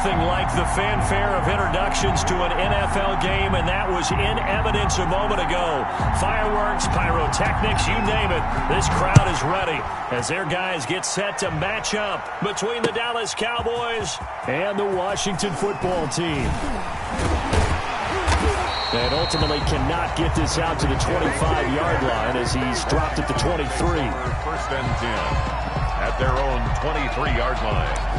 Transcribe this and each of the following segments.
nothing like the fanfare of introductions to an NFL game, and that was in evidence a moment ago. Fireworks, pyrotechnics, you name it. This crowd is ready as their guys get set to match up between the Dallas Cowboys and the Washington football team. And ultimately cannot get this out to the 25-yard line as he's dropped at the 23. First and 10 at their own 23-yard line.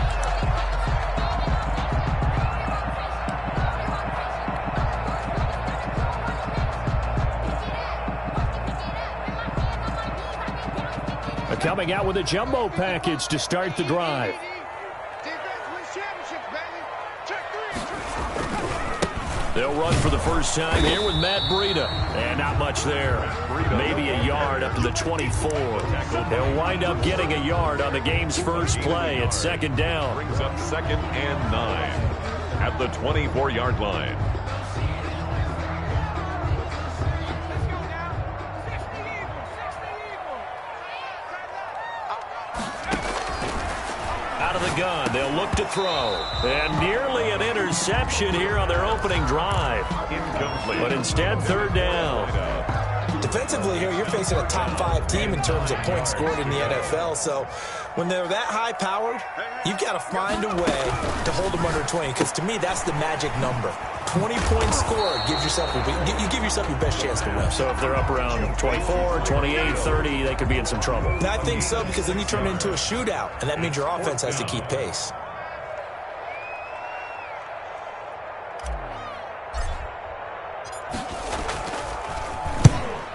Coming out with a jumbo package to start the drive. They'll run for the first time here with Matt Breida. And not much there. Maybe a yard up to the 24. They'll wind up getting a yard on the game's first play at second down. Brings up 2nd and 9 at the 24-yard line. Out of the gun, they'll look to throw. And nearly an interception here on their opening drive. Incomplete. But instead, third down. Defensively here, you're facing a top 5 team in terms of points scored in the NFL. So when they're that high-powered, you've got to find a way to hold them under 20. Because to me, that's the magic number. 20-point score gives yourself you give yourself your best chance to win. So if they're up around 24, 28, 30, they could be in some trouble. And I think so, because then you turn it into a shootout, and that means your offense has to keep pace.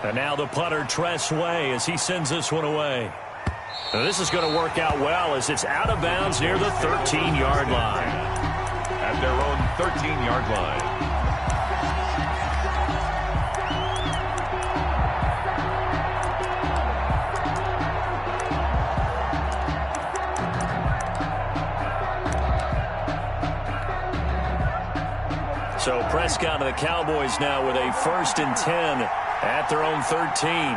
And now the punter, Tress Way, as he sends this one away. Now this is going to work out well as it's out of bounds near the 13-yard line. At their own 13-yard line. So Prescott and the Cowboys now with a 1st and 10 at their own 13.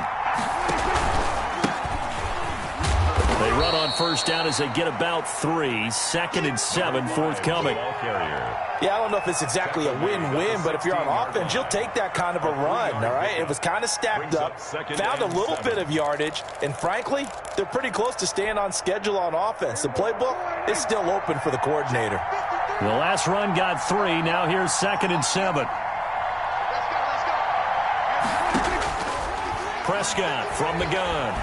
They run on first down as they get about 3. 2nd and 7 forthcoming. Yeah, I don't know if it's exactly a win-win, but if you're on offense, you'll take that kind of a run, all right? It was kind of stacked up, found a little bit of yardage, and frankly, they're pretty close to staying on schedule on offense. The playbook is still open for the coordinator. The last run got 3. Now here's 2nd and 7. Prescott from the gun.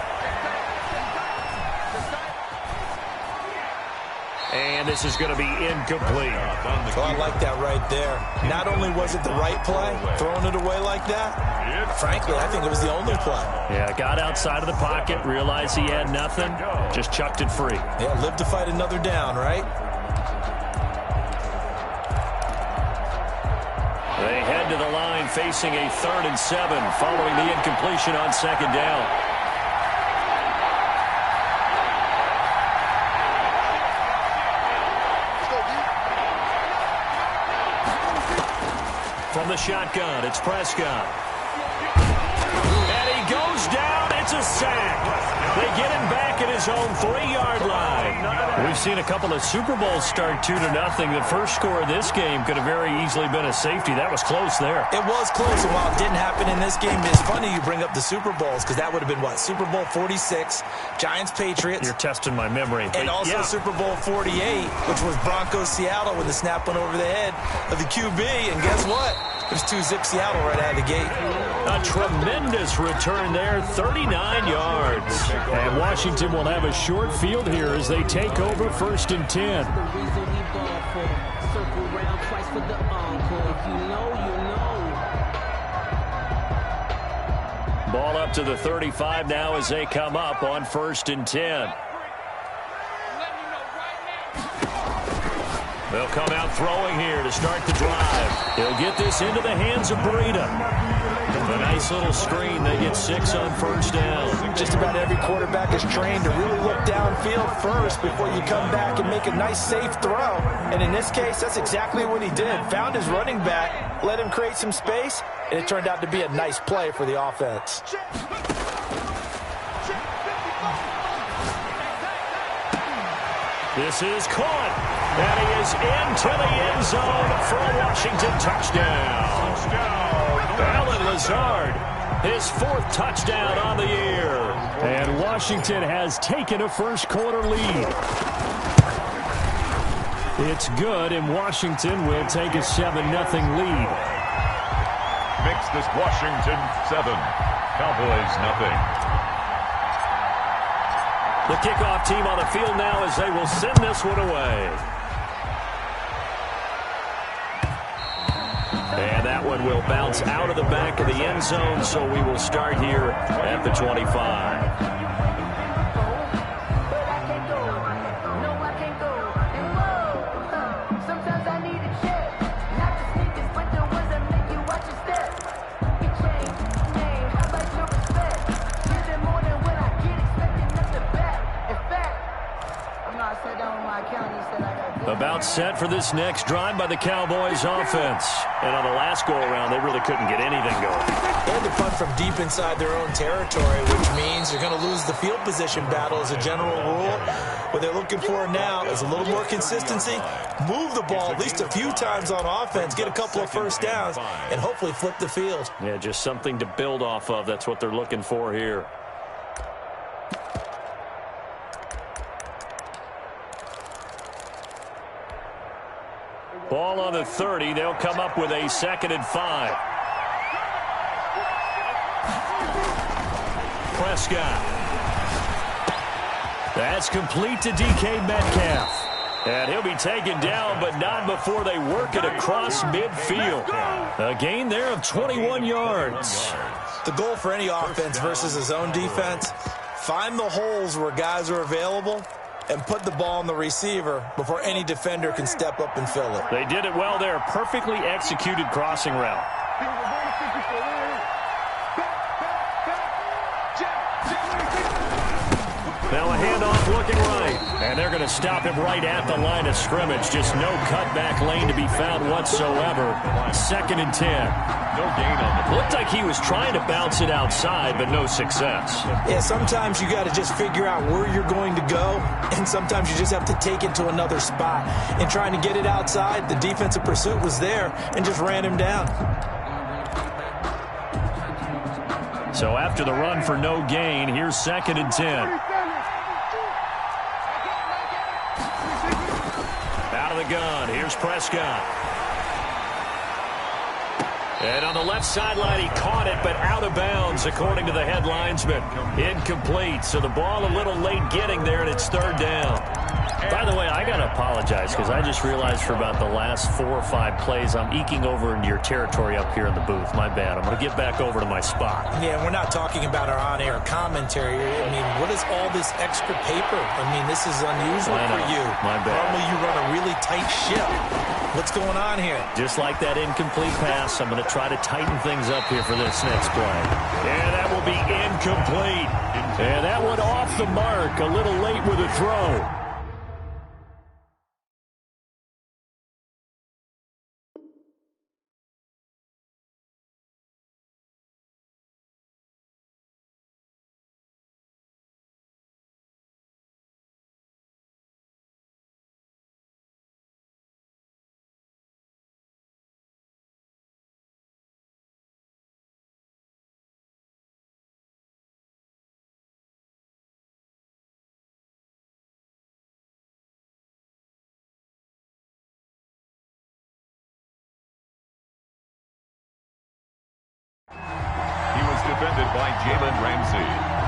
And this is going to be incomplete. So I like that right there. Not only was it the right play, throwing it away like that, frankly, I think it was the only play. Yeah, got outside of the pocket, realized he had nothing, just chucked it free. Yeah, live to fight another down, right? They head to the line facing a 3rd and 7 following the incompletion on 2nd down. From the shotgun, it's Prescott. And he goes down. It's a sack. They get him back at his own 3-yard line. We've seen a couple of Super Bowls start 2-0. The first score of this game could have very easily been a safety. That was close there. It was close, and while it didn't happen in this game, it's funny you bring up the Super Bowls, because that would have been, what, Super Bowl 46, Giants-Patriots. You're testing my memory. And also Super Bowl 48, which was Broncos-Seattle when the snap went over the head of the QB, and guess what? It was 2-zip Seattle right out of the gate. A tremendous return there, 39 yards. And Washington will have a short field here as they take over 1st and 10. Ball up to the 35 now as they come up on 1st and 10. They'll come out throwing here to start the drive. They'll get this into the hands of Breida. A nice little screen. They get 6 on first down. Just about every quarterback is trained to really look downfield first before you come back and make a nice, safe throw. And in this case, that's exactly what he did. Found his running back, let him create some space, and it turned out to be a nice play for the offense. This is caught. And he is into the end zone for a Washington touchdown. Allen Lazard, his 4th touchdown on the year. And Washington has taken a first-quarter lead. It's good, and Washington will take a 7-0 lead. Makes this Washington 7, Cowboys nothing. The kickoff team on the field now as they will send this one away. And that one will bounce out of the back of the end zone, so we will start here at the 25. About set for this next drive by the Cowboys offense. And on the last go-around, they really couldn't get anything going. They had to punt from deep inside their own territory, which means they're going to lose the field position battle as a general rule. What they're looking for now is a little more consistency, move the ball at least a few times on offense, get a couple of first downs, and hopefully flip the field. Yeah, just something to build off of. That's what they're looking for here. Ball on the 30. They'll come up with a 2nd and 5. Prescott. That's complete to DK Metcalf. And he'll be taken down, but not before they work it across midfield. A gain there of 21 yards. The goal for any offense versus his own defense, find the holes where guys are available and put the ball on the receiver before any defender can step up and fill it. They did it well there. Perfectly executed crossing route. Now a handoff looking right. And they're going to stop him right at the line of scrimmage. Just no cutback lane to be found whatsoever. 2nd and 10. No gain on the Looked like he was trying to bounce it outside, but no success. Yeah, sometimes you got to just figure out where you're going to go, and sometimes you just have to take it to another spot. And trying to get it outside, the defensive pursuit was there and just ran him down. So after the run for no gain, here's 2nd and 10. Out of the gun, here's Prescott. And on the left sideline, he caught it, but out of bounds, according to the head linesman. Incomplete, so the ball a little late getting there, and it's 3rd down. By the way, I got to apologize because I just realized for about the last 4 or 5 plays, I'm eking over into your territory up here in the booth. My bad. I'm going to get back over to my spot. Yeah, we're not talking about our on-air commentary. I mean, what is all this extra paper? I mean, this is unusual for you. My bad. Normally you run a really tight ship. What's going on here? Just like that incomplete pass, I'm going to try to tighten things up here for this next play. And that will be incomplete. And that one off the mark, a little late with a throw. He was defended by Jalen Ramsey.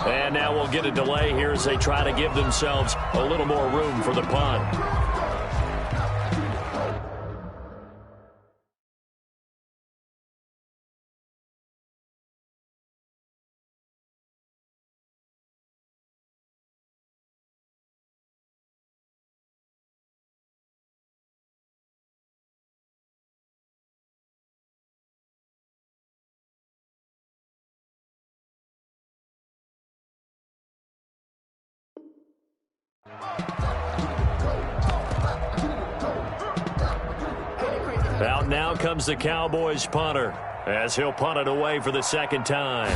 And now we'll get a delay here as they try to give themselves a little more room for the punt. Out now comes the Cowboys punter as he'll punt it away for the second time.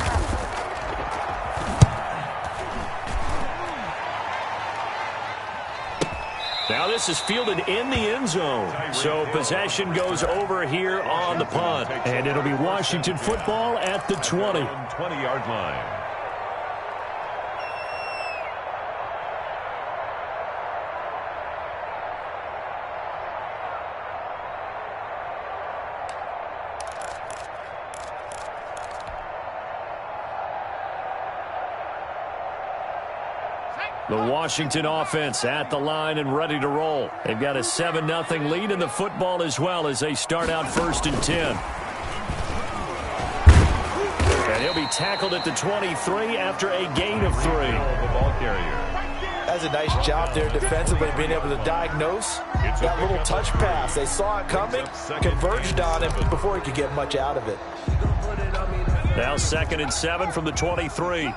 Now this is fielded in the end zone. So possession goes over here on the punt. And it'll be Washington football at the 20. 20-yard line. The Washington offense at the line and ready to roll. They've got a 7-0 lead in the football as well as they start out 1st and 10. And he'll be tackled at the 23 after a gain of 3. The ball carrier. That's a nice job there defensively, being able to diagnose that little touch pass. They saw it coming, converged on him before he could get much out of it. Now 2nd and 7 from the 23.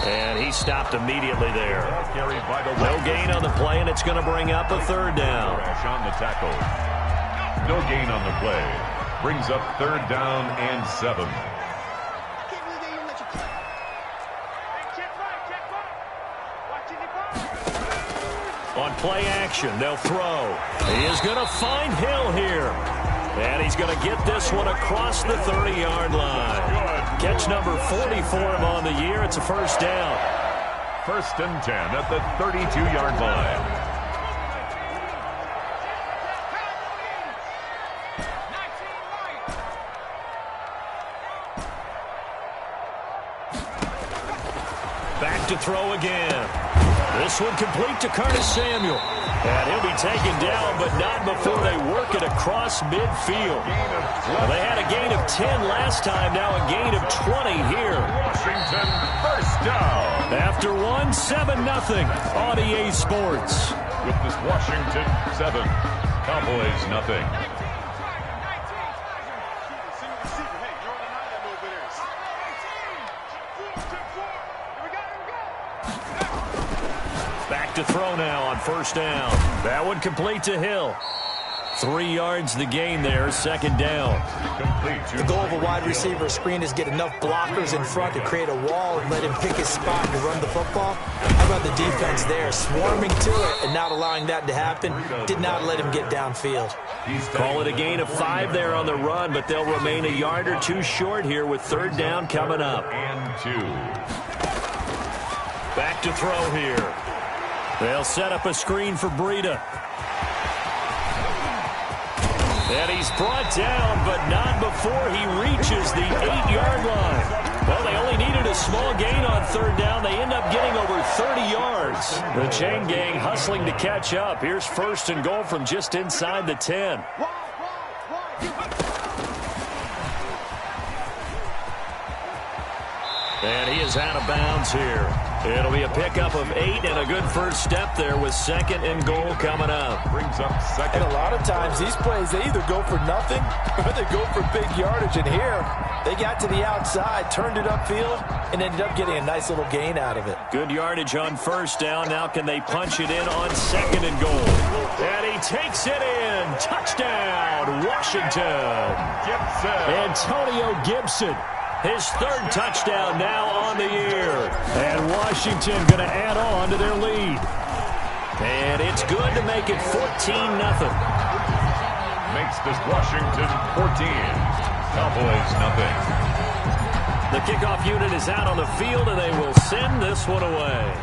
And he stopped immediately there. No gain on the play, and it's going to bring up a 3rd down. On the tackle. No gain on the play. Brings up 3rd down and 7. On play action, they'll throw. He is going to find Hill here. And he's going to get this one across the 30-yard line. Catch number 40 for him on the year. It's a 1st down. 1st and 10 at the 32-yard line. Back to throw again. This one complete to Curtis Samuel. And he'll be taken down, but not before they work it across midfield. Well, they had a gain of 10 last time, now a gain of 20 here. Washington 1st down. After 7-0 on EA Sports. With this Washington 7, Cowboys nothing. Back to throw now on 1st down. That one complete to Hill. 3 yards the gain there, 2nd down. The goal of a wide receiver screen is get enough blockers in front to create a wall and let him pick his spot to run the football. How about the defense there, swarming to it and not allowing that to happen? Did not let him get downfield. Call it a gain of 5 there on the run, but they'll remain a yard or 2 short here with 3rd down coming up. And 2. Back to throw here. They'll set up a screen for Breida. And he's brought down, but not before he reaches the 8-yard line. Well, they only needed a small gain on 3rd down. They end up getting over 30 yards. The chain gang hustling to catch up. Here's 1st and goal from just inside the 10. And he is out of bounds here. It'll be a pickup of 8 and a good first step there with 2nd and goal coming up. Brings up 2nd. And a lot of times these plays, they either go for nothing or they go for big yardage. And here, they got to the outside, turned it upfield, and ended up getting a nice little gain out of it. Good yardage on 1st down. Now can they punch it in on 2nd and goal? And he takes it in. Touchdown, Washington. Antonio Gibson. His 3rd touchdown now on the year. And Washington going to add on to their lead. And it's good to make it 14-0. Makes this Washington 14. Cowboys nothing. The kickoff unit is out on the field, and they will send this one away.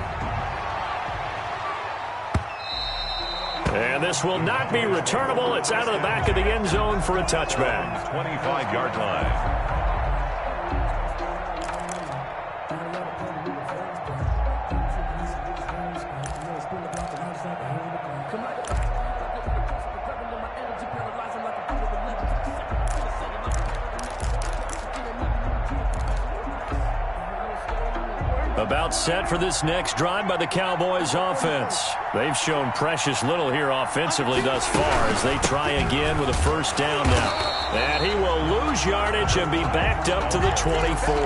And this will not be returnable. It's out of the back of the end zone for a touchback. 25-yard line. About set for this next drive by the Cowboys offense. They've shown precious little here offensively thus far as they try again with a first down now. And he will lose yardage and be backed up to the 24.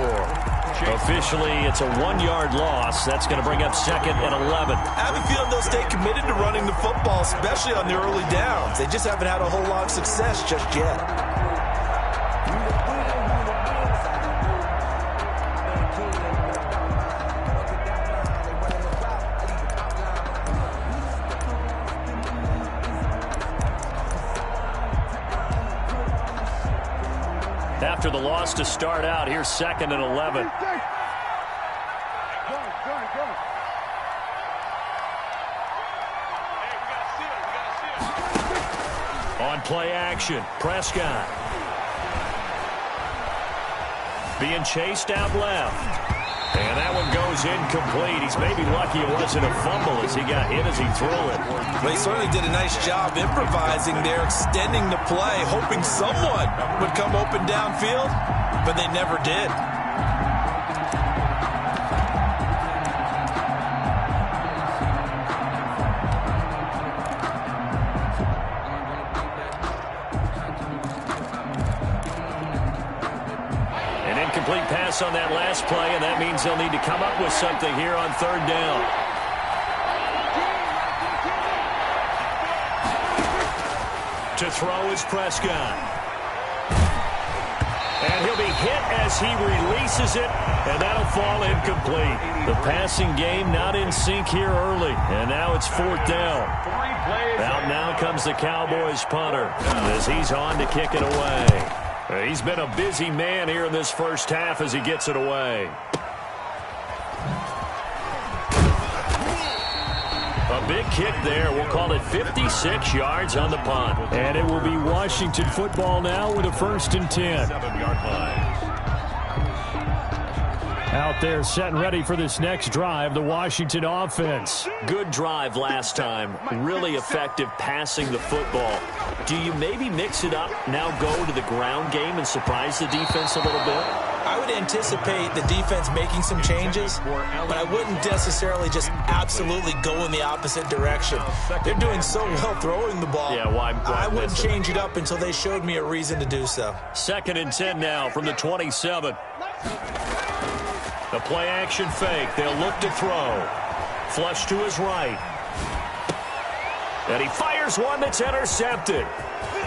Officially, it's a 1-yard loss. That's going to bring up 2nd and 11. I have a feeling they'll stay committed to running the football, especially on the early downs. They just haven't had a whole lot of success just yet. After the loss to start out, here's 2nd and 11. On play action, Prescott. Being chased out left. And that one goes incomplete. He's maybe lucky it wasn't a fumble as he got hit as he threw it. Well, he certainly did a nice job improvising there, extending the play, hoping someone would come open downfield, but they never did. Complete pass on that last play, and that means they'll need to come up with something here on 3rd down. To throw is Prescott. And he'll be hit as he releases it, and that'll fall incomplete. The passing game not in sync here early, and now it's 4th down. Out now comes the Cowboys punter as he's on to kick it away. He's been a busy man here in this first half as he gets it away. A big kick there. We'll call it 56 yards on the punt. And it will be Washington football now with a 1st and 10. 7-yard line. Out there set and ready for this next drive, the Washington offense. Good drive last time. Really effective passing the football. Do you maybe mix it up, now go to the ground game and surprise the defense a little bit? I would anticipate the defense making some changes, but I wouldn't necessarily just absolutely go in the opposite direction. They're doing so well throwing the ball. Yeah, why I wouldn't change it up until they showed me a reason to do so. 2nd and 10 now from the 27. The play action fake. They'll look to throw. Flush to his right. And he fires one that's intercepted.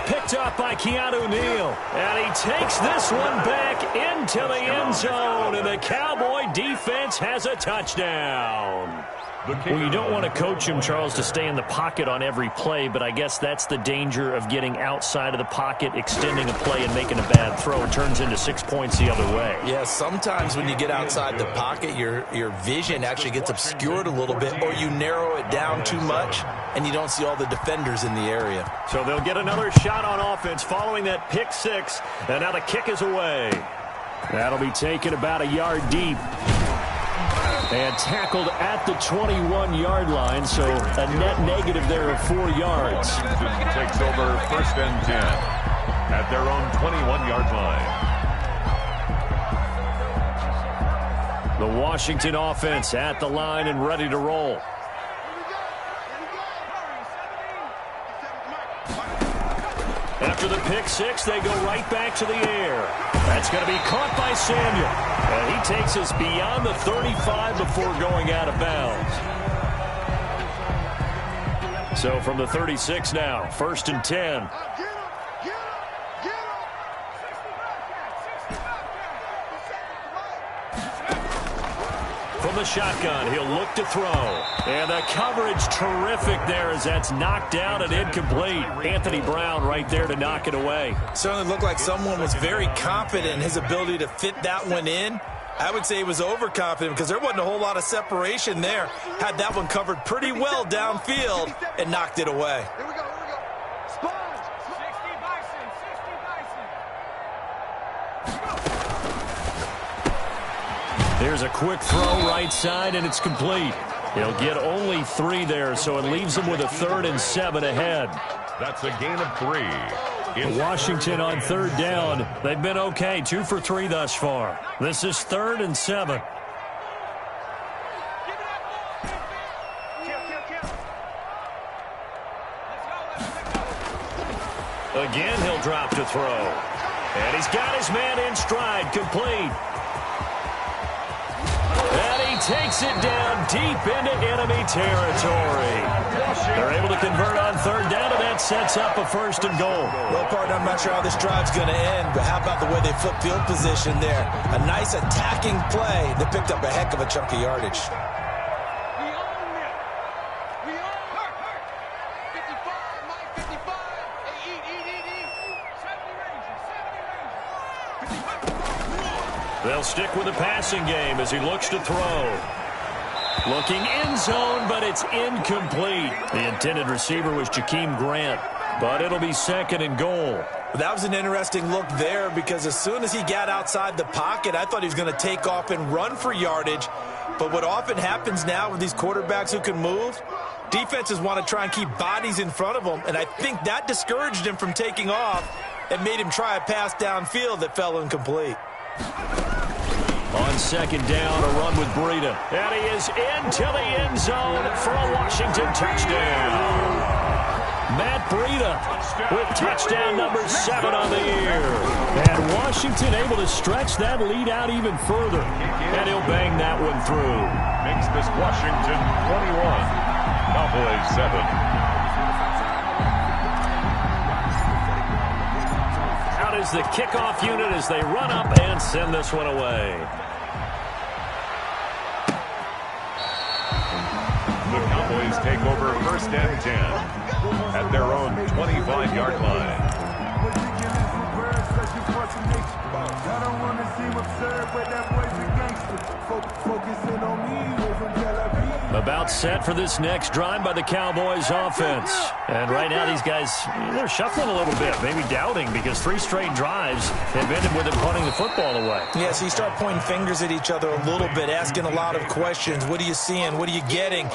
Picked up by Keanu Neal. And he takes this one back into the end zone. And the Cowboy defense has a touchdown. Well, you don't want to coach him, Charles, to stay in the pocket on every play, but I guess that's the danger of getting outside of the pocket, extending a play, and making a bad throw. It turns into 6 points the other way. Yeah, sometimes when you get outside the pocket, your vision actually gets obscured a little bit, or you narrow it down too much, and you don't see all the defenders in the area. So they'll get another shot on offense following that pick 6, and now the kick is away. That'll be taken about a yard deep. And tackled at the 21-yard line, so a net negative there of 4 yards. Takes over 1st and 10 at their own 21-yard line. The Washington offense at the line and ready to roll. After the pick 6, they go right back to the air. That's going to be caught by Samuel. And he takes us beyond the 35 before going out of bounds. So from the 36 now, 1st and 10. From the shotgun, he'll look to throw. And the coverage terrific there as that's knocked down and incomplete. Anthony Brown right there to knock it away. Certainly looked like someone was very confident in his ability to fit that one in. I would say he was overconfident because there wasn't a whole lot of separation there. Had that one covered pretty well downfield and knocked it away. Here we go. Sponge. 60 Bison. There's a quick throw right side, and it's complete. He'll get only 3 there, so it leaves him with a 3rd and 7 ahead. That's a gain of 3. Washington on 3rd down. They've been okay, 2 for 3 thus far. This is 3rd and 7. Again, he'll drop to throw. And he's got his man in stride, complete. And he takes it down deep into enemy territory. They're able to convert on third down, and that sets up a 1st and goal. Well, partner, I'm not sure how this drive's going to end, but how about the way they flip field position there? A nice attacking play. They picked up a heck of a chunk of yardage. They'll stick with the passing game as he looks to throw. Looking end zone, but it's incomplete. The intended receiver was Jakeem Grant, but it'll be 2nd and goal. That was an interesting look there because as soon as he got outside the pocket, I thought he was going to take off and run for yardage. But what often happens now with these quarterbacks who can move, defenses want to try and keep bodies in front of them, and I think that discouraged him from taking off and made him try a pass downfield that fell incomplete. On 2nd down, a run with Breida. And he is into the end zone for a Washington touchdown. Matt Breida with touchdown number 7 on the year. And Washington able to stretch that lead out even further. And he'll bang that one through. Makes this Washington 21, Cowboys 7. Out is the kickoff unit as they run up and send this one away. The Cowboys take over 1st and 10 at their own 25-yard line. About set for this next drive by the Cowboys offense. And right now these guys, they're shuffling a little bit, maybe doubting because 3 straight drives have ended with them punting the football away. Yeah, so you start pointing fingers at each other a little bit, asking a lot of questions. What are you seeing? What are you getting?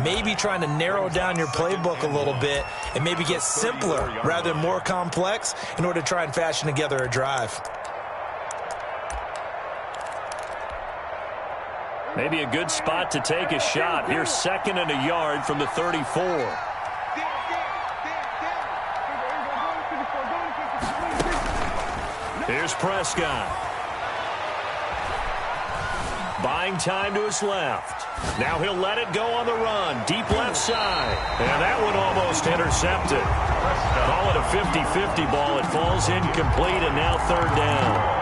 Maybe trying to narrow down your playbook a little bit and maybe get simpler rather than more complex in order to try and fashion together a drive. Maybe a good spot to take a shot. Here's 2nd and a yard from the 34. Here's Prescott. Buying time to his left. Now he'll let it go on the run. Deep left side. And that one almost intercepted. Call it a 50-50 ball. It falls incomplete, and now 3rd down.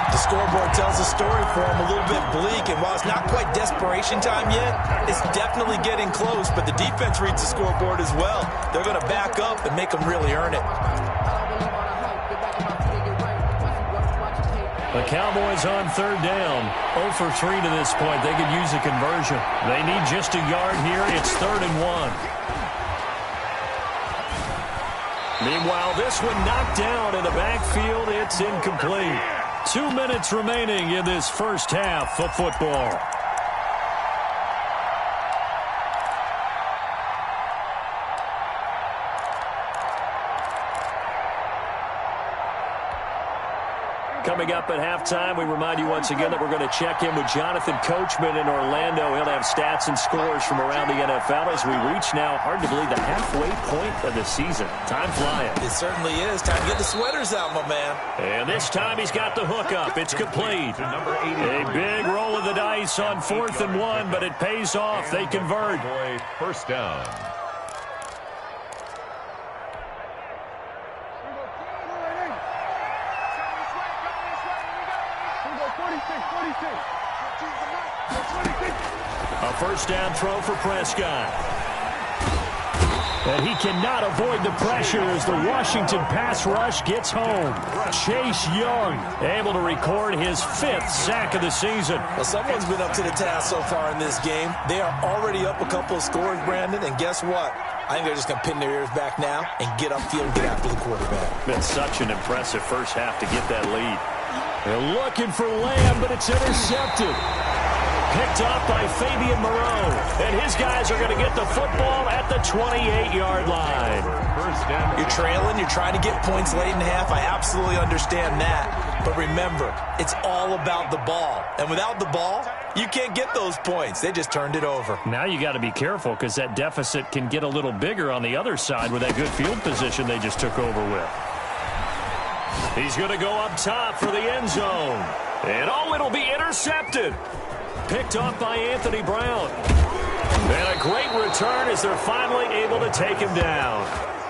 The scoreboard tells a story for him, a little bit bleak, and while it's not quite desperation time yet, it's definitely getting close, but the defense reads the scoreboard as well. They're going to back up and make them really earn it. The Cowboys on 3rd down, 0 for 3 to this point. They could use a conversion. They need just a yard here. It's 3rd and 1. Meanwhile, this one knocked down in the backfield. It's incomplete. 2 minutes remaining in this first half of football. Coming up at halftime, we remind you once again that we're going to check in with Jonathan Coachman in Orlando. He'll have stats and scores from around the NFL as we reach now, hard to believe, the halfway point of the season. Time flying. It certainly is. Time to get the sweaters out, my man. And this time he's got the hookup. It's complete. A big roll of the dice on 4th and 1, but it pays off. They convert. 1st down. A 1st down throw for Prescott. And he cannot avoid the pressure as the Washington pass rush gets home. Chase Young able to record his 5th sack of the season. Well, someone's been up to the task so far in this game. They are already up a couple of scores, Brandon, and guess what? I think they're just going to pin their ears back now and get upfield and get after the quarterback. Been such an impressive first half to get that lead. They're looking for Lamb, but it's intercepted. Picked off by Fabian Moreau. And his guys are going to get the football at the 28-yard line. You're trailing. You're trying to get points late in the half. I absolutely understand that. But remember, it's all about the ball. And without the ball, you can't get those points. They just turned it over. Now you got to be careful because that deficit can get a little bigger on the other side with that good field position they just took over with. He's going to go up top for the end zone. And it'll be intercepted. Picked off by Anthony Brown. And a great return as they're finally able to take him down.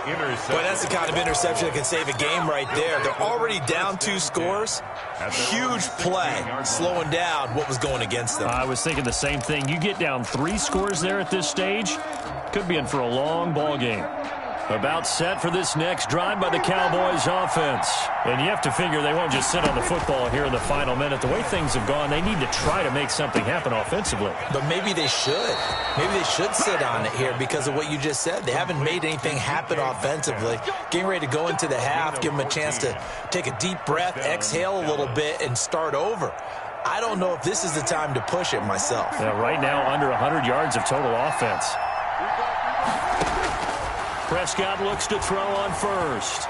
Boy, that's the kind of interception that can save a game right there. They're already down 2 scores. Huge play, slowing down what was going against them. I was thinking the same thing. You get down 3 scores there at this stage, could be in for a long ball game. About set for this next drive by the Cowboys offense. And you have to figure they won't just sit on the football here in the final minute. The way things have gone, they need to try to make something happen offensively. But maybe they should. Maybe they should sit on it here because of what you just said. They haven't made anything happen offensively. Getting ready to go into the half, give them a chance to take a deep breath, exhale a little bit, and start over. I don't know if this is the time to push it myself. Yeah, right now, under 100 yards of total offense. Prescott looks to throw on first.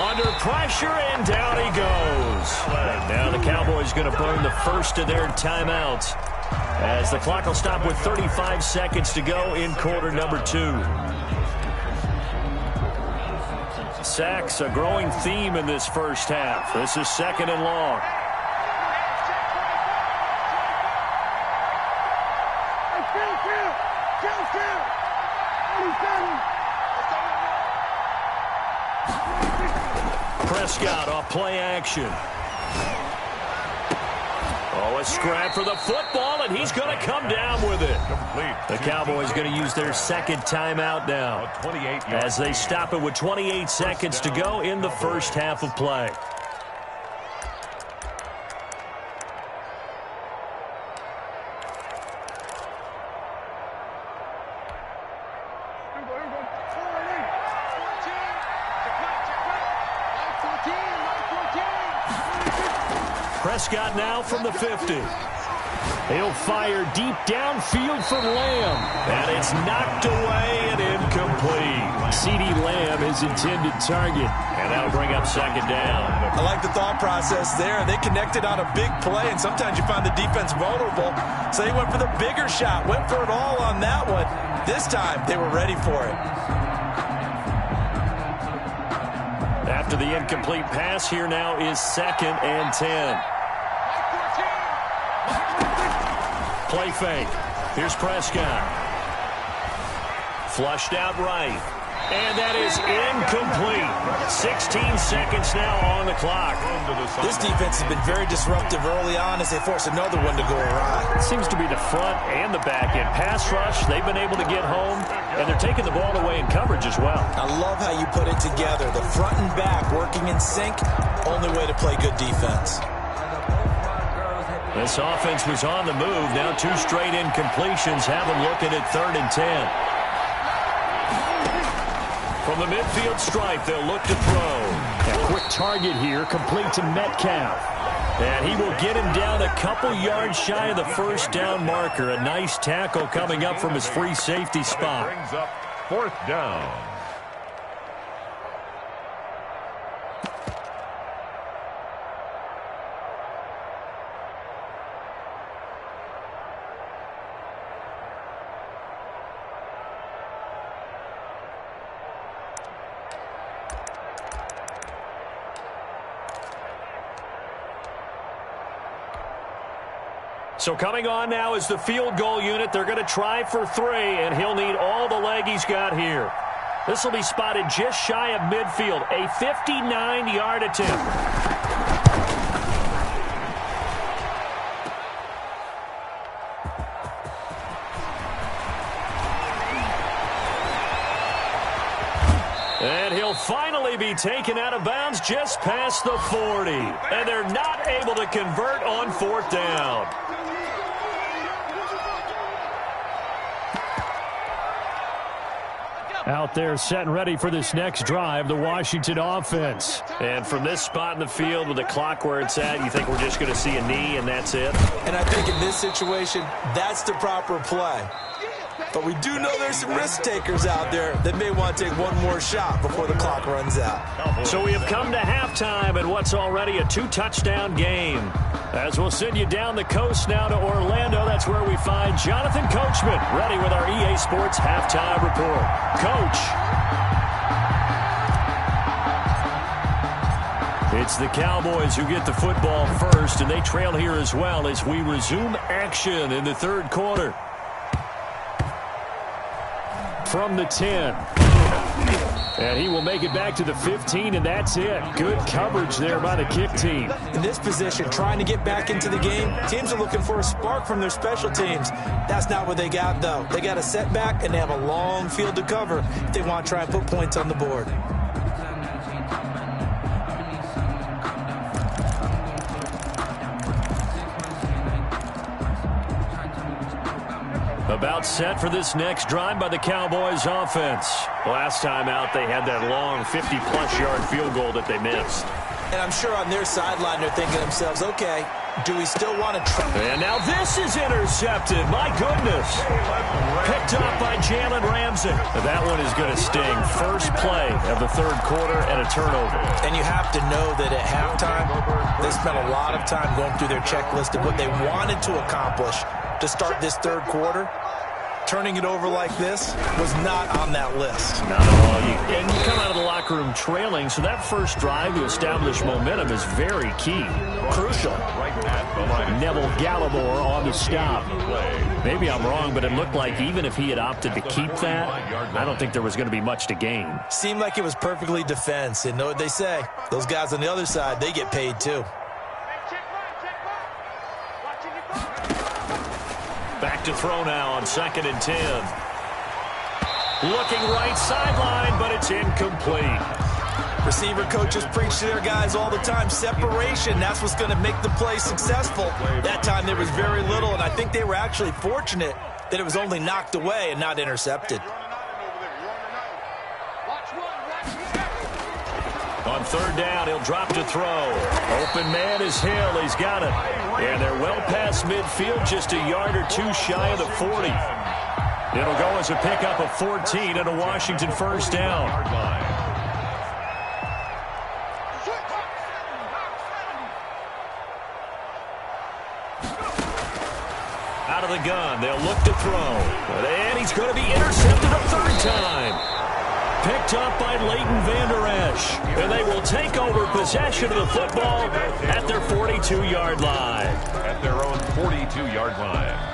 Under pressure, and down he goes. Now the Cowboys going to burn the first of their timeouts as the clock will stop with 35 seconds to go in quarter number 2. Sacks, a growing theme in this first half. This is 2nd and long. Prescott off play action. Oh, a scrap for the football, and he's going to come down with it. The Cowboys going to use their 2nd timeout now as they stop it with 28 seconds to go in the first half of play. Prescott now from the 50. He'll fire deep downfield for Lamb. And it's knocked away and incomplete. CeeDee Lamb, his intended target. And that'll bring up 2nd down. I like the thought process there. They connected on a big play, and sometimes you find the defense vulnerable. So they went for the bigger shot, went for it all on that one. This time, they were ready for it. After the incomplete pass, here now is 2nd and 10. Play fake. Here's Prescott. Flushed out right. And that is incomplete. 16 seconds now on the clock. This defense has been very disruptive early on as they force another one to go awry. It seems to be the front and the back end. Pass rush, they've been able to get home, and they're taking the ball away in coverage as well. I love how you put it together. The front and back working in sync, only way to play good defense. This offense was on the move. Now 2 straight incompletions have them looking at 3rd and 10. From the midfield stripe, they'll look to throw. A quick target here, complete to Metcalf. And he will get him down a couple yards shy of the first down marker. A nice tackle coming up from his free safety spot. Brings up 4th down. So coming on now is the field goal unit. They're going to try for 3, and he'll need all the leg he's got here. This will be spotted just shy of midfield. A 59-yard attempt. And he'll finally be taken out of bounds just past the 40. And they're not able to convert on 4th down. Out there set and ready for this next drive, the Washington offense. And from this spot in the field with the clock where it's at, you think we're just going to see a knee and that's it? And I think in this situation, that's the proper play. But we do know there's some risk takers out there that may want to take one more shot before the clock runs out. So we have come to halftime in what's already a 2-touchdown game. As we'll send you down the coast now to Orlando, that's where we find Jonathan Coachman, ready with our EA Sports halftime report. Coach. It's the Cowboys who get the football first, and they trail here as well as we resume action in the third quarter. From the 10. And he will make it back to the 15, and that's it. Good coverage there by the kick team. In this position, trying to get back into the game, teams are looking for a spark from their special teams. That's not what they got, though. They got a setback, and they have a long field to cover if they want to try and put points on the board. About set for this next drive by the Cowboys offense. Last time out, they had that long 50-plus yard field goal that they missed. And I'm sure on their sideline they're thinking to themselves, okay, do we still want to try? And now this is intercepted. My goodness. Picked up by Jalen Ramsey. That one is going to sting. First play of the third quarter and a turnover. And you have to know that at halftime, they spent a lot of time going through their checklist of what they wanted to accomplish to start this third quarter. Turning it over like this was not on that list. Not at all. And you come out of the locker room trailing, so that first drive to establish momentum is very key. Crucial. Neville Gallimore on the stop. Maybe I'm wrong, but it looked like even if he had opted to keep that, I don't think there was going to be much to gain. Seemed like it was perfectly defense. And know what they say? Those guys on the other side, they get paid too. Back to throw now on 2nd and 10. Looking right sideline, but it's incomplete. Receiver coaches preach to their guys all the time. Separation, that's what's going to make the play successful. That time there was very little, and I think they were actually fortunate that it was only knocked away and not intercepted. On 3rd down, he'll drop to throw. Open man is Hill. He's got it. And they're well past midfield, just a yard or two shy of the 40. It'll go as a pickup of 14 and a Washington first down. Out of the gun, they'll look to throw. And he's going to be intercepted a 3rd time. Picked up by Leighton Vander Esch. And they will take over possession of the football at their 42-yard line. At their own 42-yard line.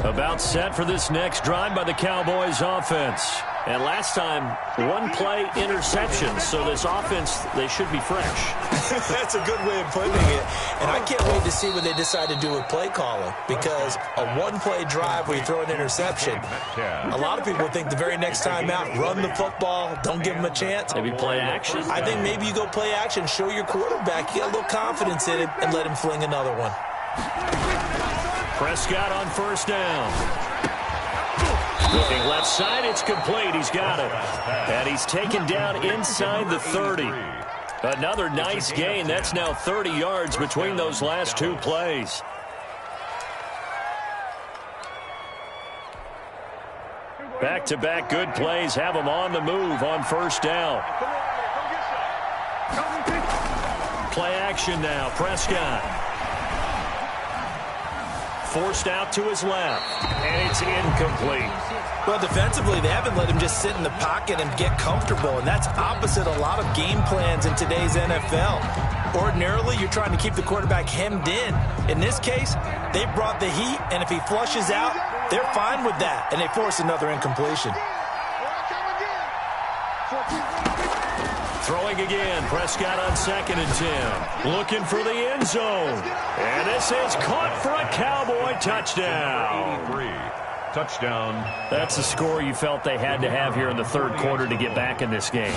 About set for this next drive by the Cowboys offense. And last time, one play interception. So this offense, they should be fresh. That's a good way of putting it. And I can't wait to see what they decide to do with play calling. Because a one-play drive where you throw an interception, a lot of people think the very next time out, run the football, don't give them a chance. Maybe play action. I think maybe you go play action, show your quarterback, you got a little confidence in him, and let him fling another one. Prescott on 1st down. Looking left side, it's complete. He's got it. And he's taken down inside the 30. Another nice gain. That's now 30 yards between those last two plays. Back-to-back good plays have him on the move on 1st down. Play action now. Prescott. Forced out to his left, and it's incomplete. Well, defensively, they haven't let him just sit in the pocket and get comfortable, and that's opposite a lot of game plans in today's NFL. Ordinarily, you're trying to keep the quarterback hemmed in. In this case, they brought the heat, and if he flushes out, they're fine with that, and they force another incompletion. Throwing again, Prescott on 2nd and 10. Looking for the end zone. And this is caught for a Cowboy touchdown. Touchdown. That's the score you felt they had to have here in the third quarter to get back in this game.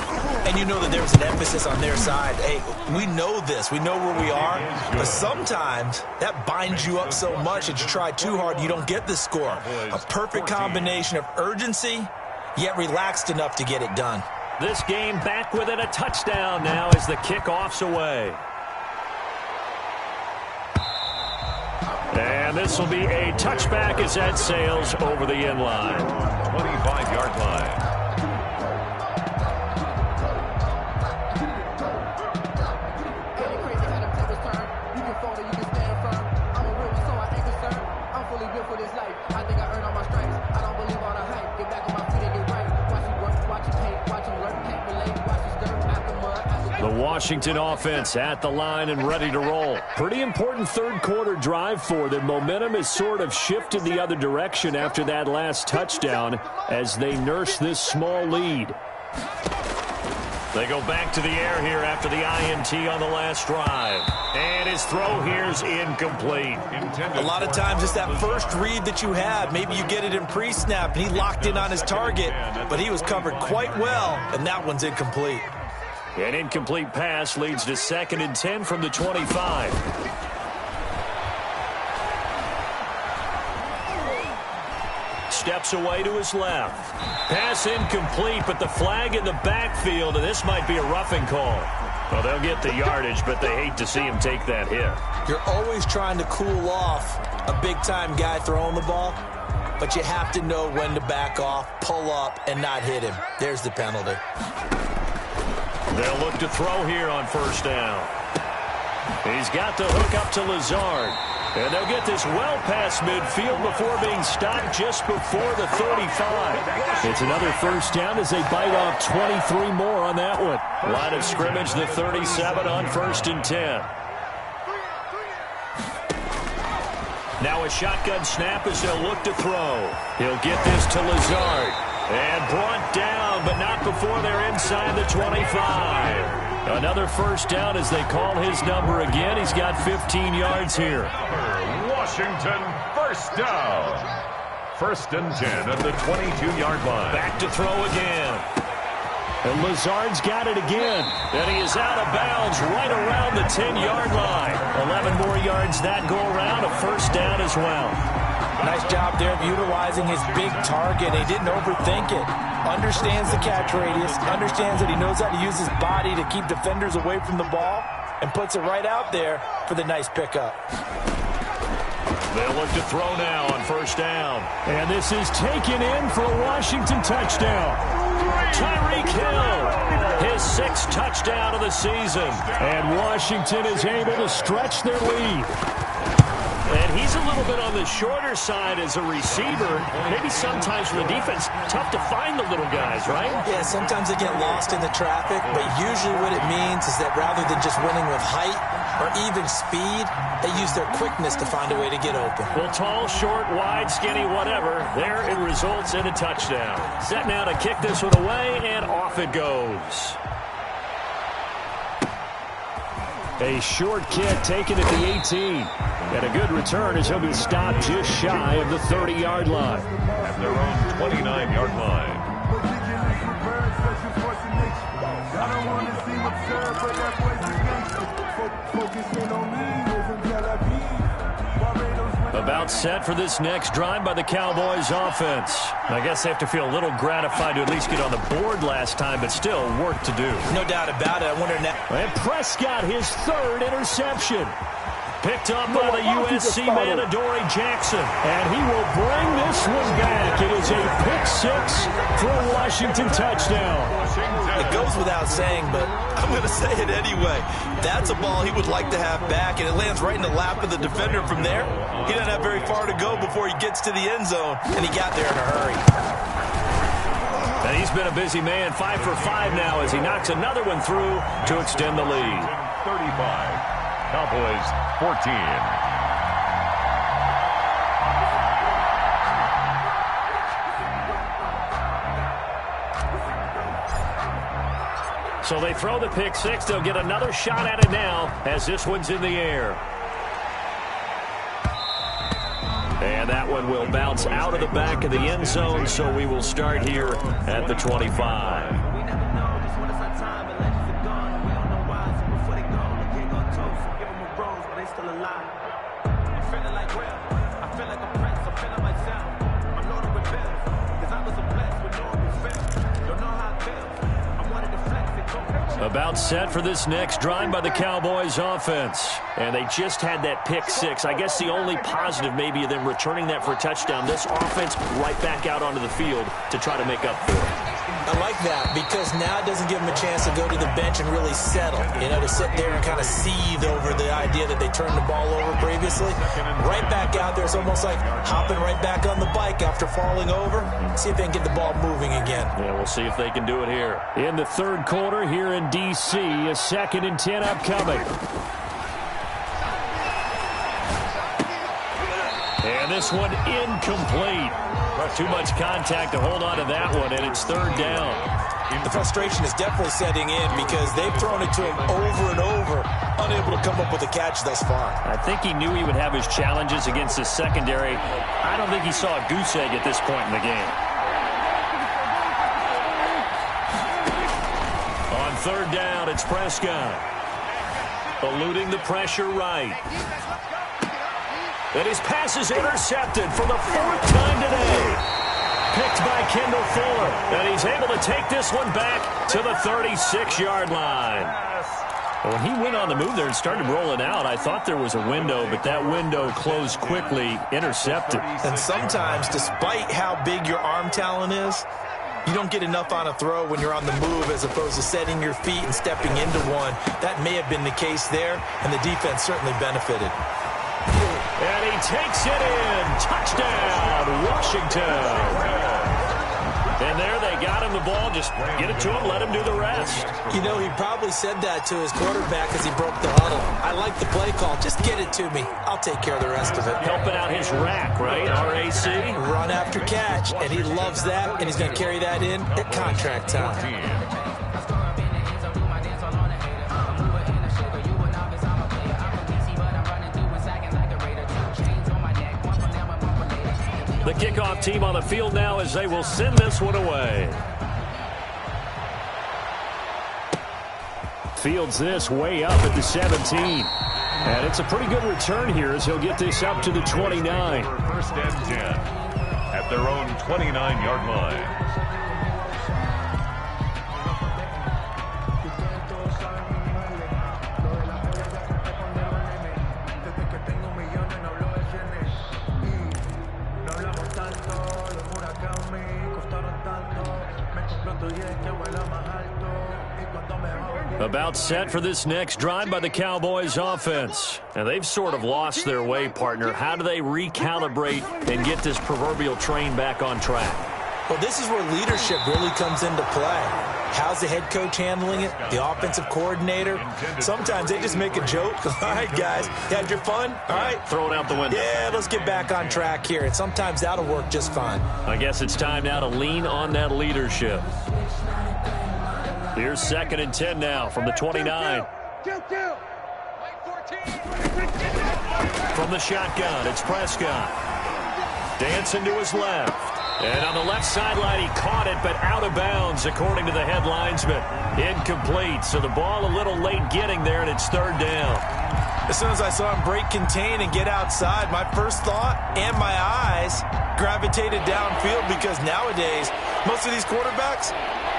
And you know that there was an emphasis on their side. Hey, we know this. We know where we are. But sometimes that binds you up so much that you try too hard, you don't get the score. A perfect combination of urgency, yet relaxed enough to get it done. This game back within a touchdown now as the kickoff's away. And this will be a touchback as that sails over the end line. 25-yard line. Washington offense at the line and ready to roll. Pretty important third quarter drive for them. Momentum has sort of shifted the other direction after that last touchdown as they nurse this small lead. They go back to the air here after the INT on the last drive. And his throw here's incomplete. A lot of times it's that first read that you have. Maybe you get it in pre-snap and he locked in on his target, but he was covered quite well, and that one's incomplete. An incomplete pass leads to 2nd and 10 from the 25. Steps away to his left. Pass incomplete, but the flag in the backfield, and this might be a roughing call. Well, they'll get the yardage, but they hate to see him take that hit. You're always trying to cool off a big-time guy throwing the ball, but you have to know when to back off, pull up, and not hit him. There's the penalty. They'll look to throw here on first down. He's got the hook up to Lazard. And they'll get this well past midfield before being stopped just before the 35. It's another first down as they bite off 23 more on that one. Line of scrimmage, the 37 on 1st and 10. Now a shotgun snap as they'll look to throw. He'll get this to Lazard. And brought down, but not before they're inside the 25. Another first down as they call his number again. He's got 15 yards here. Washington, first down. 1st and 10 at the 22-yard line. Back to throw again. And Lazard's got it again. And he is out of bounds right around the 10-yard line. 11 more yards that go around. A first down as well. Nice job there of utilizing his big target. He didn't overthink it. Understands the catch radius. Understands that he knows how to use his body to keep defenders away from the ball. And puts it right out there for the nice pickup. They'll look to throw now on first down. And this is taken in for a Washington touchdown. Tyreek Hill, his 6th touchdown of the season. And Washington is able to stretch their lead. And he's a little bit on the shorter side as a receiver. Maybe sometimes for the defense, tough to find the little guys, right? Yeah, sometimes they get lost in the traffic, but usually what it means is that rather than just winning with height or even speed, they use their quickness to find a way to get open. Well, tall, short, wide, skinny, whatever, there it results in a touchdown. Set now to kick this one away, and off it goes. A short kick taken at the 18. And a good return as he'll be stopped just shy of the 30-yard line. At their own 29-yard line. About set for this next drive by the Cowboys offense. I guess they have to feel a little gratified to at least get on the board last time, but still work to do. No doubt about it. I wonder now. And Prescott, his 3rd interception. Picked up by the USC man, Adoree Jackson. And he will bring this one back. It is a pick-6 for a Washington touchdown. It goes without saying, but I'm going to say it anyway. That's a ball he would like to have back, and it lands right in the lap of the defender from there. He doesn't have very far to go before he gets to the end zone, and he got there in a hurry. And he's been a busy man, 5 for 5 now as he knocks another one through to extend the lead. 35. Cowboys 14. So they throw the pick 6. They'll get another shot at it now as this one's in the air. And that one will bounce out of the back of the end zone, so we will start here at the 25. About set for this next drive by the Cowboys offense. And they just had that pick six. I guess the only positive maybe of them returning that for a touchdown. This offense right back out onto the field to try to make up for it. I like that because now it doesn't give them a chance to go to the bench and really settle. You know, to sit there and kind of seethe over the idea that they turned the ball over previously. Right back out there. It's almost like hopping right back on the bike after falling over. See if they can get the ball moving again. Yeah, we'll see if they can do it here. In the third quarter here in D.C., a 2nd and 10 upcoming. And this one incomplete. Too much contact to hold on to that one, and it's 3rd down. The frustration is definitely setting in because they've thrown it to him over and over, unable to come up with a catch thus far. I think he knew he would have his challenges against his secondary. I don't think he saw a goose egg at this point in the game. On 3rd down, it's Prescott. Eluding the pressure right. And his pass is intercepted for the 4th time today. Picked by Kendall Fuller. And he's able to take this one back to the 36-yard line. When he went on the move there and started rolling out, I thought there was a window, but that window closed quickly, intercepted. And sometimes, despite how big your arm talent is, you don't get enough on a throw when you're on the move as opposed to setting your feet and stepping into one. That may have been the case there, and the defense certainly benefited. And he takes it in. Touchdown, Washington. And there they got him the ball. Just get it to him, let him do the rest. You know, he probably said that to his quarterback as he broke the huddle. I like the play call. Just get it to me. I'll take care of the rest of it. Helping out his rack, right? RAC. Run after catch. And he loves that, and he's going to carry that in at contract time. The kickoff team on the field now as they will send this one away. Fields this way up at the 17. And it's a pretty good return here as he'll get this up to the 29. 1st and 10 at their own 29-yard line. About set for this next drive by the Cowboys offense. And they've sort of lost their way, partner. How do they recalibrate and get this proverbial train back on track? Well, this is where leadership really comes into play. How's the head coach handling it? The offensive coordinator? Sometimes they just make a joke. All right, guys, you had your fun? All right. Throw it out the window. Yeah, let's get back on track here. And sometimes that'll work just fine. I guess it's time now to lean on that leadership. Here's 2nd and 10 now from the 29. From the shotgun, it's Prescott. Dancing to his left. And on the left sideline, he caught it, but out of bounds, according to the head linesman. Incomplete, so the ball a little late getting there, and it's 3rd down. As soon as I saw him break contain and get outside, my first thought and my eyes gravitated downfield because nowadays, most of these quarterbacks,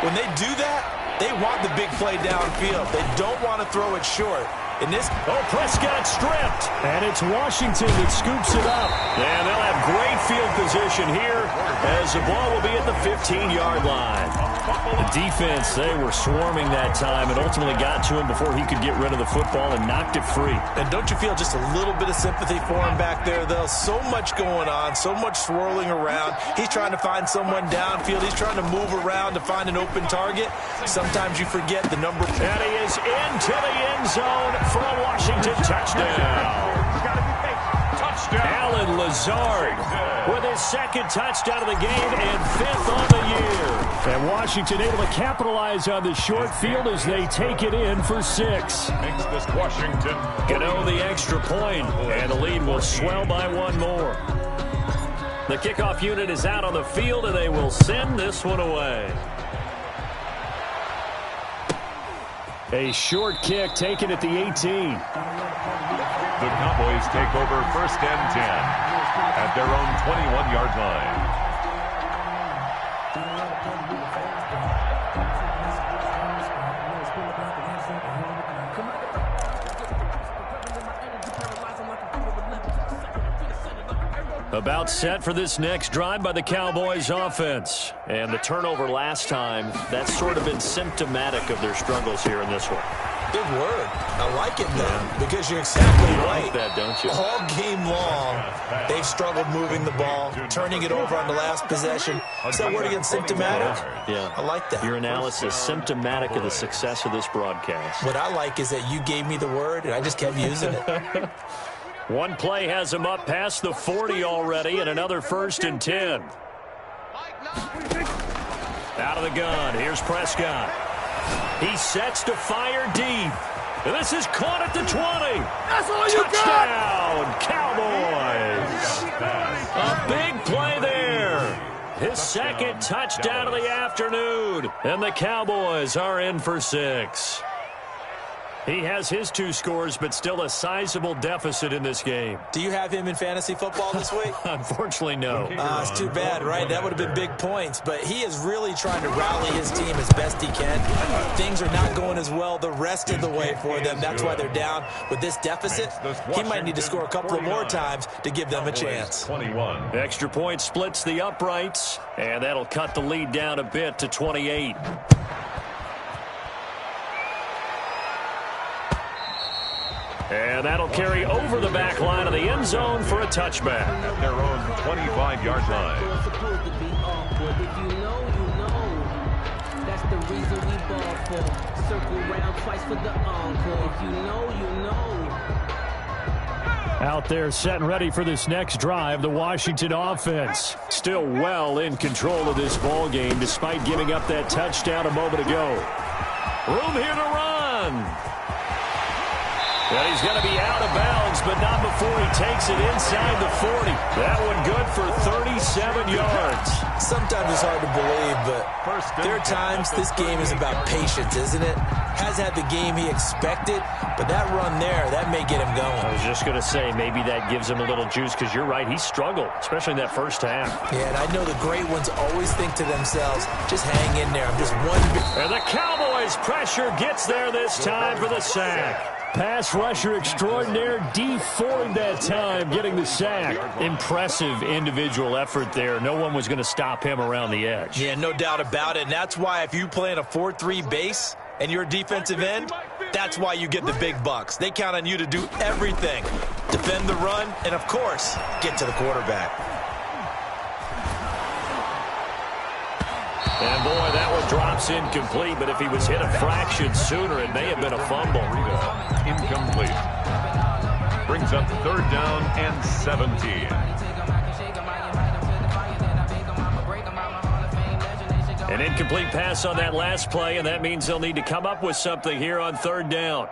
when they do that, they want the big play downfield. They don't want to throw it short. In this, Prescott stripped. And it's Washington that scoops it up. And they'll have great field position here as the ball will be at the 15-yard line. The defense, they were swarming that time and ultimately got to him before he could get rid of the football and knocked it free. And don't you feel just a little bit of sympathy for him back there, though? So much going on, so much swirling around. He's trying to find someone downfield. He's trying to move around to find an open target. Sometimes you forget the number. And he is into the end zone for a Washington touchdown. Alan Lazard with his 2nd touchdown of the game and 5th on the year. And Washington able to capitalize on the short field as they take it in for 6. Makes this Washington Gano the extra point, and the lead will swell by one more. The kickoff unit is out on the field, and they will send this one away. A short kick taken at the 18. The Cowboys take over 1st and 10 at their own 21-yard line. About set for this next drive by the Cowboys offense. And the turnover last time, that's sort of been symptomatic of their struggles here in this one. Good word. I like it, though, because you're exactly right. You like that, don't you? All game long, they've struggled moving the ball, turning it over on the last possession. Is that word again, symptomatic? Yeah. I like that. Your analysis, symptomatic of the success of this broadcast. What I like is that you gave me the word, and I just kept using it. One play has him up past the 40 already, and another 1st and 10. Out of the gun, here's Prescott. He sets to fire deep. And this is caught at the 20. That's all you got. Touchdown, Cowboys. A big play there. His second touchdown of the afternoon. And the Cowboys are in for 6. He has his 2 scores, but still a sizable deficit in this game. Do you have him in fantasy football this week? Unfortunately, no. It's too bad, right? That would have been big points. But he is really trying to rally his team as best he can. Things are not going as well the rest of the way for them. That's why they're down with this deficit. He might need to score a couple of more times to give them a chance. 21. Extra point splits the uprights, and that'll cut the lead down a bit to 28. And that'll carry over the back line of the end zone for a touchback. At their own 25-yard line. If you know, you know. That's the reason we ball for. Circle round twice for the encore. If you know, you know. Out there set and ready for this next drive, the Washington offense. Still well in control of this ball game despite giving up that touchdown a moment ago. Room here to run. And he's going to be out of bounds, but not before he takes it inside the 40. That one good for 37 yards. Sometimes it's hard to believe, but there are times this game is about patience, isn't it? Has had the game he expected, but that run there, that may get him going. I was just going to say, maybe that gives him a little juice, because you're right, he struggled, especially in that first half. Yeah, and I know the great ones always think to themselves, just hang in there. I'm just one bit. And the Cowboys' pressure gets there this time for the sack. Pass rusher extraordinaire, D. Ford that time getting the sack. Impressive individual effort there. No one was going to stop him around the edge. Yeah, no doubt about it. And that's why if you play in a 4-3 base and you're a defensive end, that's why you get the big bucks. They count on you to do everything. Defend the run and, of course, get to the quarterback. And, boy, that one drops incomplete, but if he was hit a fraction sooner, it may have been a fumble. Incomplete. Brings up 3rd down and 17. An incomplete pass on that last play, and that means they'll need to come up with something here on 3rd down.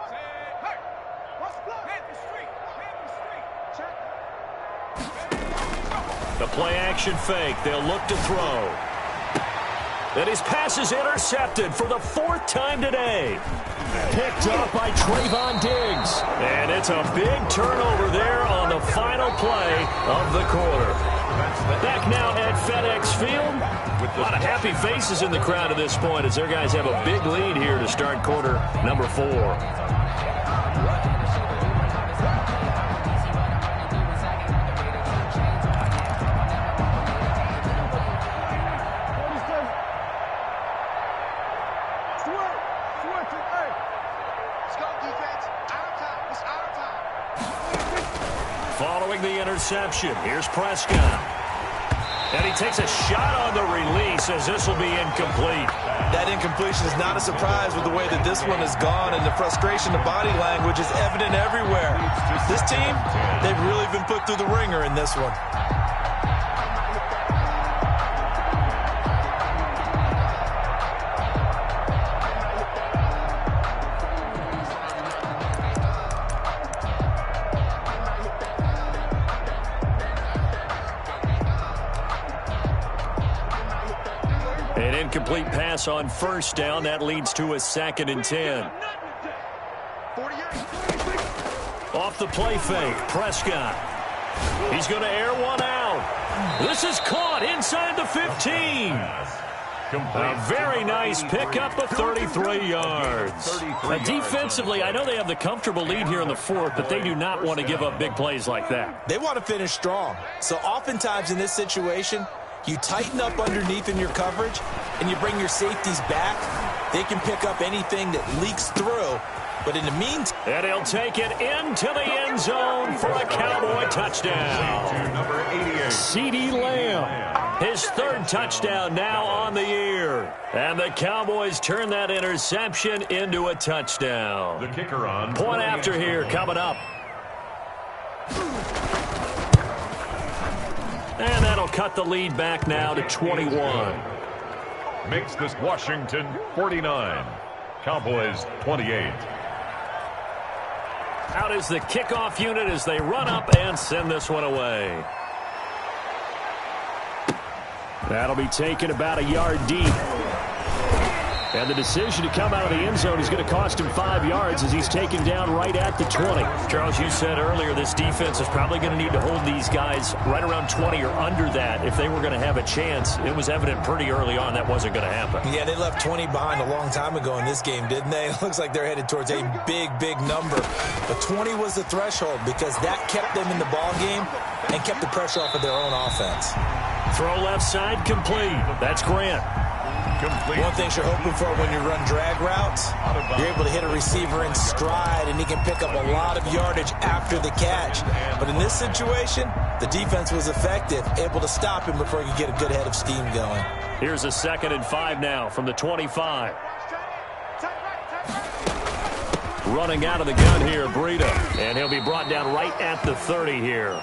The play-action fake. They'll look to throw. And his pass is intercepted for the 4th time today. Picked up by Trayvon Diggs. And it's a big turnover there on the final play of the quarter. Back now at FedEx Field. A lot of happy faces in the crowd at this point as their guys have a big lead here to start quarter number 4. Following the interception, here's Prescott. And he takes a shot on the release as this will be incomplete. That incompletion is not a surprise with the way that this one has gone, and the frustration, the body language is evident everywhere. This team, they've really been put through the ringer in this one. An incomplete pass on first down. That leads to a 2nd and 10. Off the play fake, Prescott. He's going to air one out. This is caught inside the 15. A very nice pickup of 33 yards. Defensively, I know they have the comfortable lead here in the 4th, but they do not want to give up big plays like that. They want to finish strong. So oftentimes in this situation, you tighten up underneath in your coverage, and you bring your safeties back. They can pick up anything that leaks through. But in the meantime... And he'll take it into the end zone for a Cowboy touchdown. Number 88. CeeDee Lamb, his 3rd touchdown now on the year. And the Cowboys turn that interception into a touchdown. The kicker on. Point after here coming up. And that'll cut the lead back now to 21. Makes this Washington 49. Cowboys 28. Out is the kickoff unit as they run up and send this one away. That'll be taken about a yard deep. And the decision to come out of the end zone is going to cost him 5 yards as he's taken down right at the 20. Charles, you said earlier this defense is probably going to need to hold these guys right around 20 or under that if they were going to have a chance. It was evident pretty early on that wasn't going to happen. Yeah, they left 20 behind a long time ago in this game, didn't they? It looks like they're headed towards a big, big number. But 20 was the threshold because that kept them in the ball game and kept the pressure off of their own offense. Throw left side complete. That's Grant. Complete. One thing you're hoping for when you run drag routes, you're able to hit a receiver in stride, and he can pick up a lot of yardage after the catch. But in this situation, the defense was effective, able to stop him before he could get a good head of steam going. Here's a 2nd and 5 now from the 25. Running out of the gun here, Breida. And he'll be brought down right at the 30 here.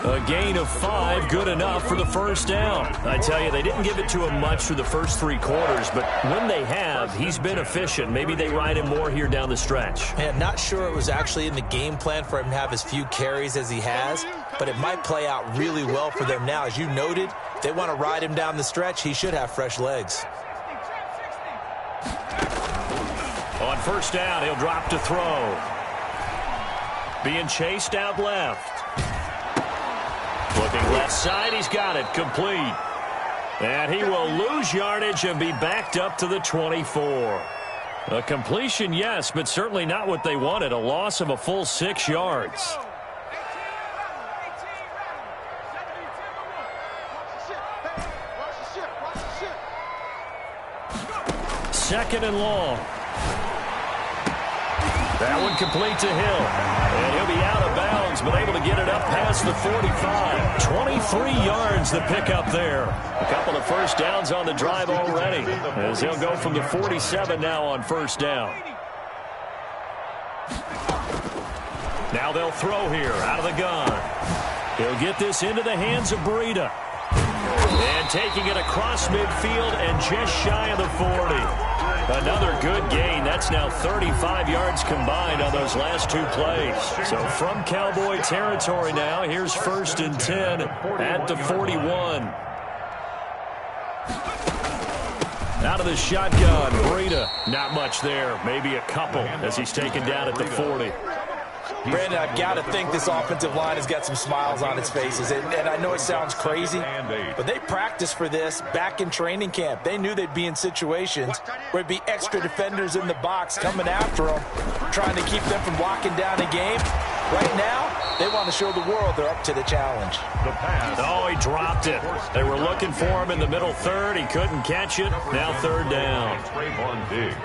A gain of 5, good enough for the 1st down. I tell you, they didn't give it to him much through the first 3 quarters, but when they have, he's been efficient. Maybe they ride him more here down the stretch. Man, not sure it was actually in the game plan for him to have as few carries as he has, but it might play out really well for them now. As you noted, if they want to ride him down the stretch, he should have fresh legs. On 1st down, he'll drop to throw. Being chased out left. Looking left side, he's got it, complete. And he will lose yardage and be backed up to the 24. A completion, yes, but certainly not what they wanted. A loss of a full 6 yards. 2nd and long. That one complete to Hill. And he'll be out of bounds, but able to get it up past the 45. 23 yards the pickup there. A couple of 1st downs on the drive already, as he'll go from the 47 now on 1st down. Now they'll throw here out of the gun. He'll get this into the hands of Breida. And taking it across midfield and just shy of the 40. Another good gain. That's now 35 yards combined on those last 2 plays. So from Cowboy territory now, here's 1st and 10 at the 41. Out of the shotgun, Breida. Not much there. Maybe a couple as he's taken down at the 40. Brandon, I've got to think this offensive line has got some smiles on its faces. And I know it sounds crazy, but they practiced for this back in training camp. They knew they'd be in situations where it'd be extra defenders in the box coming after them, trying to keep them from locking down a game. Right now, they want to show the world they're up to the challenge. Oh, he dropped it. They were looking for him in the middle 3rd. He couldn't catch it. Now 3rd down. Trayvon Diggs.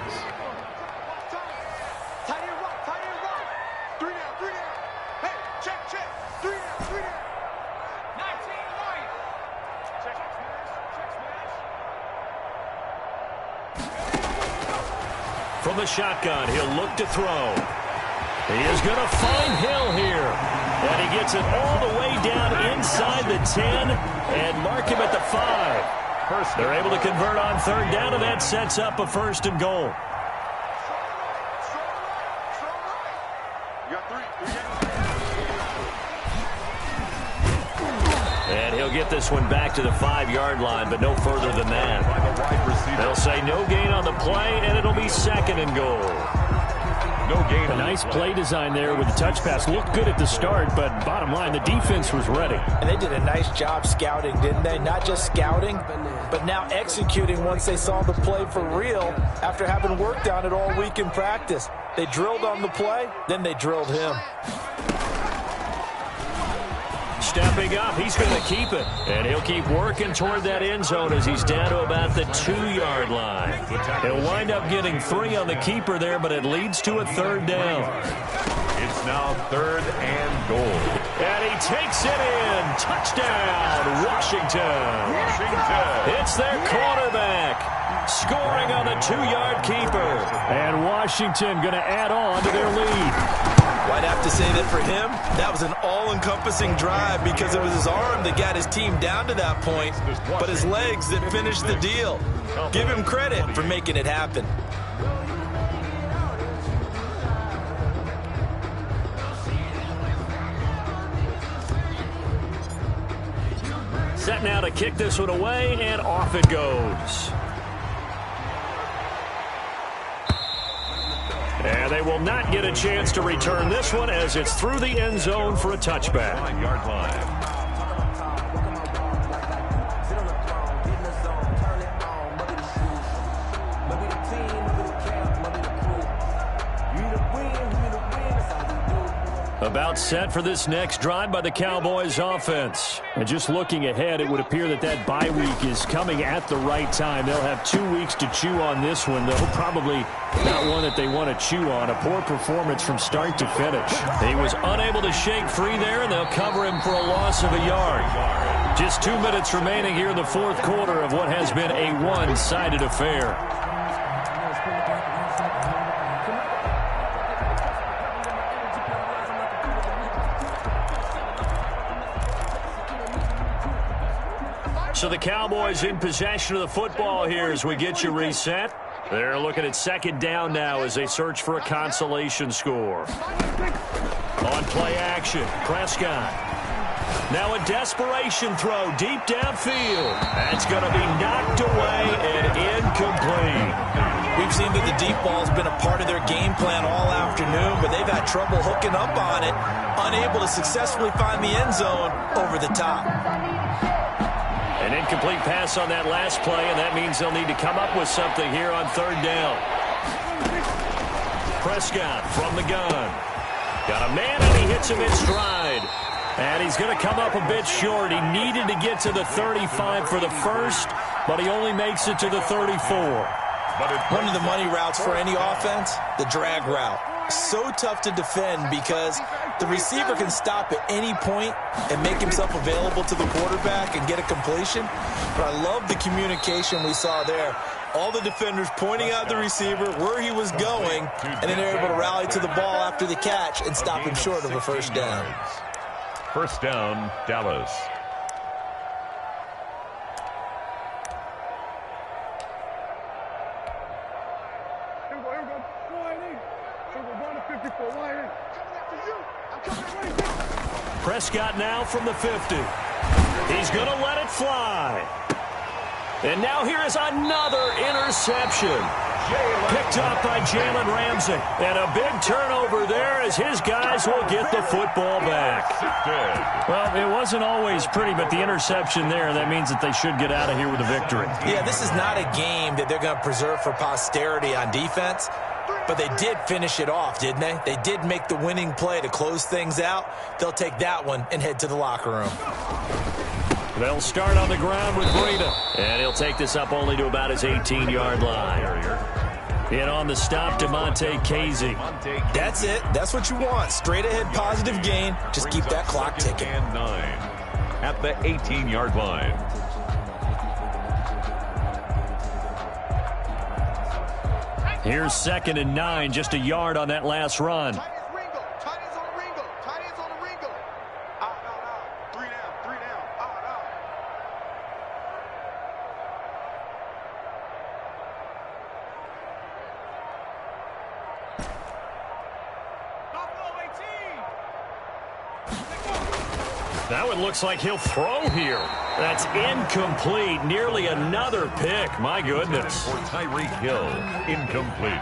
From the shotgun, he'll look to throw. He is going to find Hill here. And he gets it all the way down inside the 10 and mark him at the 5. They're able to convert on 3rd down, and that sets up a 1st and goal. And he'll get this one back to the 5-yard line, but no further than that. They'll say no gain on the play, and it'll be 2nd and goal. No gain. A nice play design there with the touch pass. Looked good at the start, but bottom line, the defense was ready. And they did a nice job scouting, didn't they? Not just scouting, but now executing once they saw the play for real after having worked on it all week in practice. They drilled on the play, then they drilled him. Stepping up, he's going to keep it. And he'll keep working toward that end zone as he's down to about the 2-yard line. He'll wind up getting 3 on the keeper there, but it leads to a 3rd down. It's now 3rd and goal. And he takes it in. Touchdown, Washington. It's their quarterback scoring on the 2-yard keeper. And Washington going to add on to their lead. Well, I'd have to say that for him, that was an all-encompassing drive because it was his arm that got his team down to that point, but his legs that finished the deal. Give him credit for making it happen. Set now to kick this one away, and off it goes. And they will not get a chance to return this one as it's through the end zone for a touchback. 9-yard line. About set for this next drive by the Cowboys offense. And just looking ahead, it would appear that that bye week is coming at the right time. They'll have 2 weeks to chew on this one, though. Probably not one that they want to chew on. A poor performance from start to finish. He was unable to shake free there, and they'll cover him for a loss of a yard. Just 2 minutes remaining here in the 4th quarter of what has been a one-sided affair. So the Cowboys in possession of the football here as we get you reset. They're looking at 2nd down now as they search for a consolation score. On play action, Prescott. Now a desperation throw deep downfield. That's going to be knocked away and incomplete. We've seen that the deep ball's been a part of their game plan all afternoon, but they've had trouble hooking up on it, unable to successfully find the end zone over the top. An incomplete pass on that last play, and that means they'll need to come up with something here on 3rd down. Prescott from the gun. Got a man, and he hits him in stride. And he's going to come up a bit short. He needed to get to the 35 for the first, but he only makes it to the 34. One of the money routes for any offense, the drag route. So tough to defend because the receiver can stop at any point and make himself available to the quarterback and get a completion. But I love the communication we saw there. All the defenders pointing out the receiver, where he was going, and then they're able to rally to the ball after the catch and stop him short of a 1st down. 1st down, Dallas. Prescott now from the 50. He's going to let it fly. And now here is another interception. Picked up by Jalen Ramsey. And a big turnover there as his guys will get the football back. Well, it wasn't always pretty, but the interception there, that means that they should get out of here with a victory. Yeah, this is not a game that they're going to preserve for posterity on defense. But they did finish it off, didn't they? They did make the winning play to close things out. They'll take that one and head to the locker room. They'll start on the ground with Breida. And he'll take this up only to about his 18-yard line. And on the stop, DeMonte Casey. That's it. That's what you want. Straight ahead positive gain. Just keep that clock ticking. And 9 at the 18-yard line. Here's 2nd and 9, just a yard on that last run. Now it looks like he'll throw here. That's incomplete. Nearly another pick. My goodness. For Tyreek Hill, incomplete.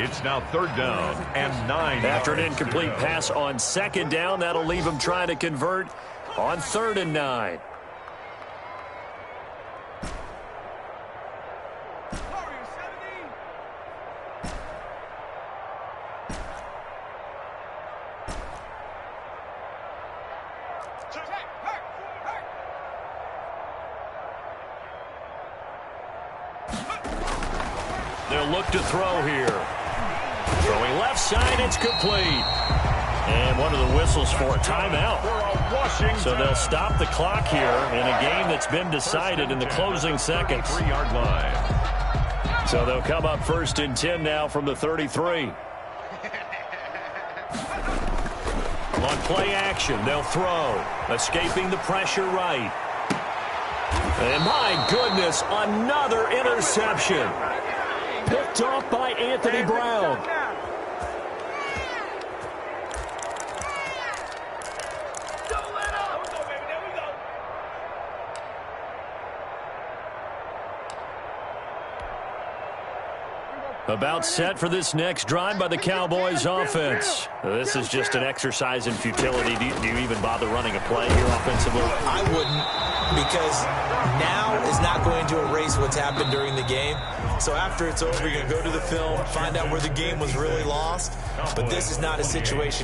It's now 3rd down and 9. After an incomplete pass on 2nd down, that'll leave him trying to convert on 3rd and 9. They'll look to throw here. Throwing left side, it's complete. And one of the whistles for a timeout. So they'll stop the clock here in a game that's been decided in the closing seconds. 3-yard line. So they'll come up 1st and 10 now from the 33. On play action, they'll throw. Escaping the pressure right. And my goodness, another interception. Picked off by Anthony Brown. About set for this next drive by the Cowboys offense. This is just an exercise in futility. Do you even bother running a play here offensively? I wouldn't, because now is not going to erase what's happened during the game. So after it's over, you're going to go to the film, find out where the game was really lost. But this is not a situation